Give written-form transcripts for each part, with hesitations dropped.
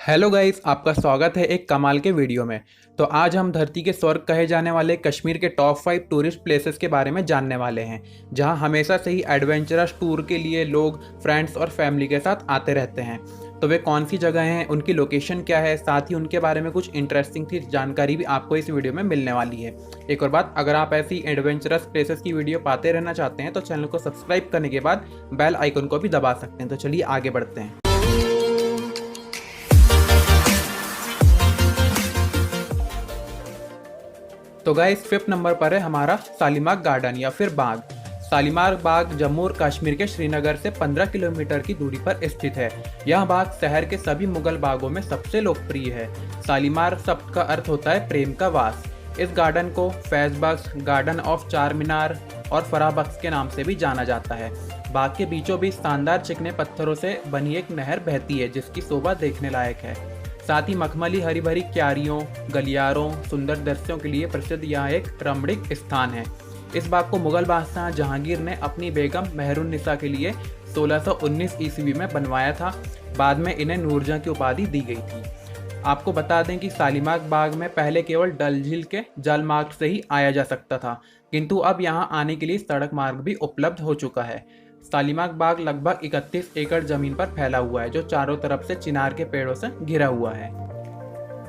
Hello guys, आपका स्वागत है एक कमाल के वीडियो में। तो आज हम धरती के स्वर्ग कहे जाने वाले कश्मीर के टॉप 5 टूरिस्ट प्लेसेस के बारे में जानने वाले हैं, जहां हमेशा से ही एडवेंचरस टूर के लिए लोग फ्रेंड्स और फैमिली के साथ आते रहते हैं। तो वे कौन सी जगह हैं, उनकी लोकेशन क्या है, साथ ही उनके बारे में कुछ इंटरेस्टिंग थी जानकारी भी आपको इस वीडियो में मिलने वाली है। एक और बात, अगर आप ऐसी एडवेंचरस प्लेसेस की वीडियो पाते रहना चाहते हैं तो चैनल को सब्सक्राइब करने के बाद बेल आइकन को भी दबा सकते हैं। तो चलिए आगे बढ़ते हैं। तो गाइस, 5th नंबर पर है हमारा शालीमार गार्डन या फिर बाग। शालीमार बाग जम्मू और कश्मीर के श्रीनगर से 15 किलोमीटर की दूरी पर स्थित है। यह बाग शहर के सभी मुगल बागों में सबसे लोकप्रिय है। शालीमार शब्द का अर्थ होता है प्रेम का वास। इस गार्डन को फैज बख्श, गार्डन ऑफ चार मीनार और फराह बख्श के नाम से भी जाना जाता है। बाग के बीचों बीच शानदार चिकने पत्थरों से बनी एक नहर बहती है, जिसकी शोभा देखने लायक है। साथ ही मखमली हरी भरी क्यारियों, गलियारों, सुंदर दृश्यों के लिए प्रसिद्ध यह एक रमणीक स्थान है। इस बाग को मुगल बादशाह जहांगीर ने अपनी बेगम मेहरुन्निसा के लिए 1619 ईस्वी में बनवाया था। बाद में इन्हें नूरजहां की उपाधि दी गई थी। आपको बता दें कि शालीमार बाग में पहले केवल डल झील के जल मार्ग से ही आया जा सकता था, किंतु अब यहाँ आने के लिए सड़क मार्ग भी उपलब्ध हो चुका है। शालीमार बाग लगभग 31 एकड़ जमीन पर फैला हुआ है, जो चारों तरफ से चिनार के पेड़ों से घिरा हुआ है।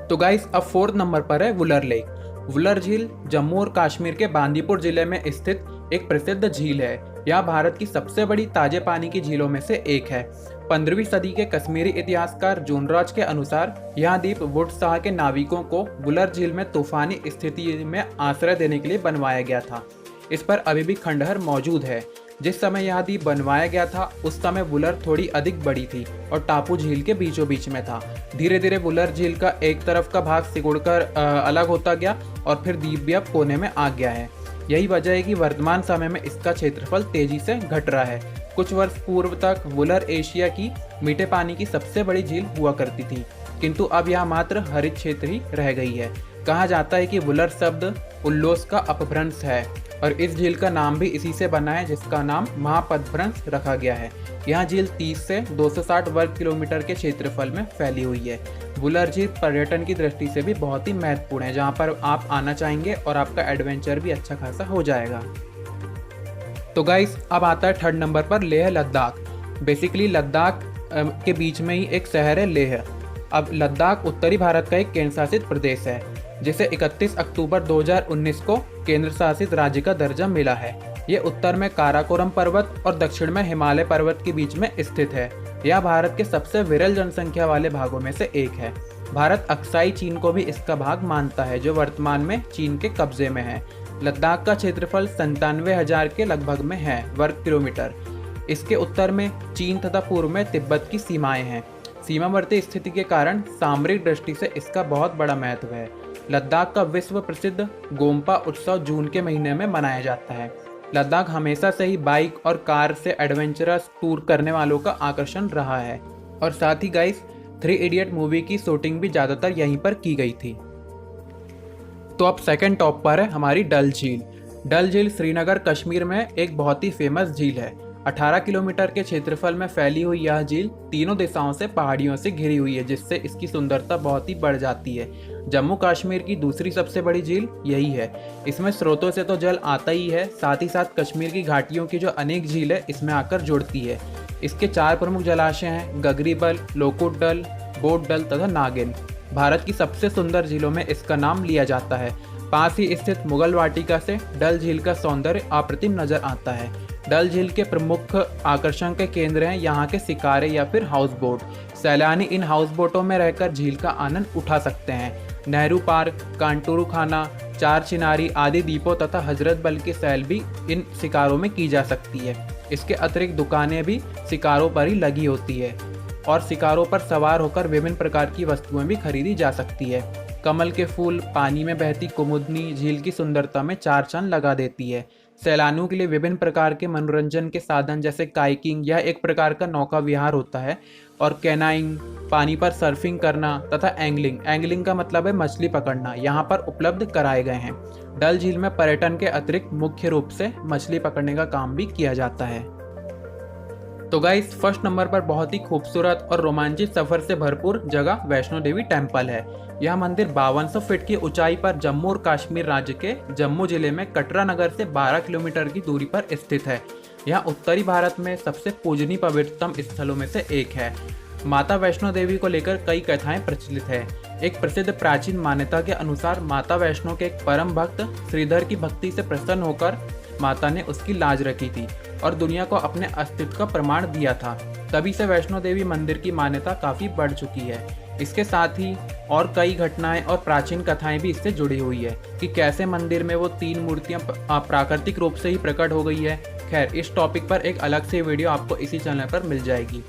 तो गाइस, अब 4th नंबर पर है वुलर लेक। वुलर झील जम्मू और कश्मीर के बांदीपुर जिले में स्थित एक प्रसिद्ध झील है। यह भारत की सबसे बड़ी ताजे पानी की झीलों में से एक है। 15वीं सदी के कश्मीरी इतिहासकार जूनराज के अनुसार यह द्वीप वुड शाह के नाविकों को वुलर झील में तूफानी स्थिति में आश्रय देने के लिए बनवाया गया था। इस पर अभी भी खंडहर मौजूद है। जिस समय यह द्वीप बनवाया गया था उस समय वुलर थोड़ी अधिक बड़ी थी और टापू झील के बीचों बीच में था। धीरे धीरे वुलर झील का एक तरफ का भाग सिकुड़कर अलग होता गया और फिर द्वीप भी अब कोने में आ गया है। यही वजह है कि वर्तमान समय में इसका क्षेत्रफल तेजी से घट रहा है। कुछ वर्ष पूर्व तक वुलर एशिया की मीठे पानी की सबसे बड़ी झील हुआ करती थी, किंतु अब यह मात्र हरित क्षेत्र ही रह गई है। कहा जाता है कि वुलर शब्द उल्लोस का अपभ्रंश है और इस झील का नाम भी इसी से बना है, जिसका नाम महापद्भ्रंश रखा गया है। यह झील 30 से 260 वर्ग किलोमीटर के क्षेत्रफल में फैली हुई है। वुलर झील पर्यटन की दृष्टि से भी बहुत ही महत्वपूर्ण है, जहाँ पर आप आना चाहेंगे और आपका एडवेंचर भी अच्छा खासा हो जाएगा। तो गाइस, अब आता है 3rd नंबर पर लेह लद्दाख। बेसिकली लद्दाख के बीच में ही एक शहर है लेह। अब लद्दाख उत्तरी भारत का एक केंद्र शासित प्रदेश है, जिसे 31 अक्टूबर 2019 को केंद्र शासित राज्य का दर्जा मिला है। ये उत्तर में काराकोरम पर्वत और दक्षिण में हिमालय पर्वत के बीच में स्थित है। यह भारत के सबसे विरल जनसंख्या वाले भागों में से एक है। भारत अक्साई चीन को भी इसका भाग मानता है, जो वर्तमान में चीन के कब्जे में है। लद्दाख का क्षेत्रफल 97,000 के लगभग में है वर्ग किलोमीटर। इसके उत्तर में चीन तथा पूर्व में तिब्बत की सीमाएं हैं। सीमावर्ती स्थिति के कारण सामरिक दृष्टि से इसका बहुत बड़ा महत्व है। लद्दाख का विश्व प्रसिद्ध गोम्पा उत्सव जून के महीने में मनाया जाता है। लद्दाख हमेशा से ही बाइक और कार से एडवेंचरस टूर करने वालों का आकर्षण रहा है। और साथ ही गाइस, 3 इडियट मूवी की शूटिंग भी ज़्यादातर यहीं पर की गई थी। तो अब 2nd टॉप पर है हमारी डल झील। डल झील श्रीनगर कश्मीर में एक बहुत ही फेमस झील है। 18 किलोमीटर के क्षेत्रफल में फैली हुई यह झील तीनों दिशाओं से पहाड़ियों से घिरी हुई है, जिससे इसकी सुंदरता बहुत ही बढ़ जाती है। जम्मू कश्मीर की दूसरी सबसे बड़ी झील यही है। इसमें स्रोतों से तो जल आता ही है, साथ ही साथ कश्मीर की घाटियों की जो अनेक झील है इसमें आकर जुड़ती है। इसके 4 प्रमुख जलाशय हैं: गगरीबल, लोकुट डल, बोट डल तथा नागिन। भारत की सबसे सुंदर झीलों में इसका नाम लिया जाता है। पास ही स्थित मुगल वाटिका से डल झील का सौंदर्य अप्रतिम नजर आता है। डल झील के प्रमुख आकर्षण के केंद्र हैं यहाँ के शिकारे या फिर हाउस बोट। सैलानी इन हाउस बोटों में रहकर झील का आनंद उठा सकते हैं। नेहरू पार्क, कांटूरू खाना, चार चिनारी आदि द्वीपों तथा हजरत बल की सैल भी इन शिकारों में की जा सकती है। इसके अतिरिक्त दुकानें भी शिकारों पर ही लगी होती है और शिकारों पर सवार होकर विभिन्न प्रकार की वस्तुएं भी खरीदी जा सकती है। कमल के फूल, पानी में बहती कुमुदनी झील की सुंदरता में 4 चांद लगा देती है। सैलानियों के लिए विभिन्न प्रकार के मनोरंजन के साधन जैसे काइकिंग, यह एक प्रकार का नौका विहार होता है, और कैनाइंग, पानी पर सर्फिंग करना तथा एंगलिंग का मतलब है मछली पकड़ना, यहाँ पर उपलब्ध कराए गए हैं। डल झील में पर्यटन के अतिरिक्त मुख्य रूप से मछली पकड़ने का काम भी किया जाता है। तो गाइस फर्स्ट नंबर पर बहुत ही खूबसूरत और रोमांचित सफर से भरपूर जगह वैष्णो देवी टेम्पल है। यह मंदिर 5200 फीट की ऊंचाई पर जम्मू और कश्मीर राज्य के जम्मू जिले में कटरा नगर से 12 किलोमीटर की दूरी पर स्थित है। यह उत्तरी भारत में सबसे पूजनीय पवित्रतम स्थलों में से एक है। माता वैष्णो देवी को लेकर कई कथाएं प्रचलित है। एक प्रसिद्ध प्राचीन मान्यता के अनुसार माता वैष्णो के एक परम भक्त श्रीधर की भक्ति से प्रसन्न होकर माता ने उसकी लाज रखी थी और दुनिया को अपने अस्तित्व का प्रमाण दिया था। तभी से वैष्णो देवी मंदिर की मान्यता काफी बढ़ चुकी है। इसके साथ ही और कई घटनाएं और प्राचीन कथाएं भी इससे जुड़ी हुई है कि कैसे मंदिर में वो 3 मूर्तियां प्राकृतिक रूप से ही प्रकट हो गई है। खैर, इस टॉपिक पर एक अलग से वीडियो आपको इसी चैनल पर मिल जाएगी।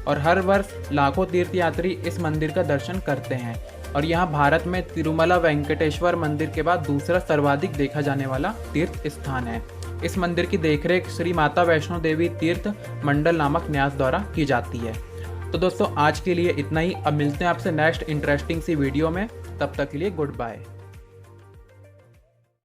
और हर वर्ष लाखों तीर्थयात्री इस मंदिर का दर्शन करते हैं और यहाँ भारत में तिरुमला वेंकटेश्वर मंदिर के बाद दूसरा सर्वाधिक देखा जाने वाला तीर्थ स्थान है। इस मंदिर की देखरेख श्री माता वैष्णो देवी तीर्थ मंडल नामक न्यास द्वारा की जाती है। तो दोस्तों आज के लिए इतना ही। अब मिलते हैं आपसे नेक्स्ट इंटरेस्टिंग सी वीडियो में। तब तक के लिए गुड बाय।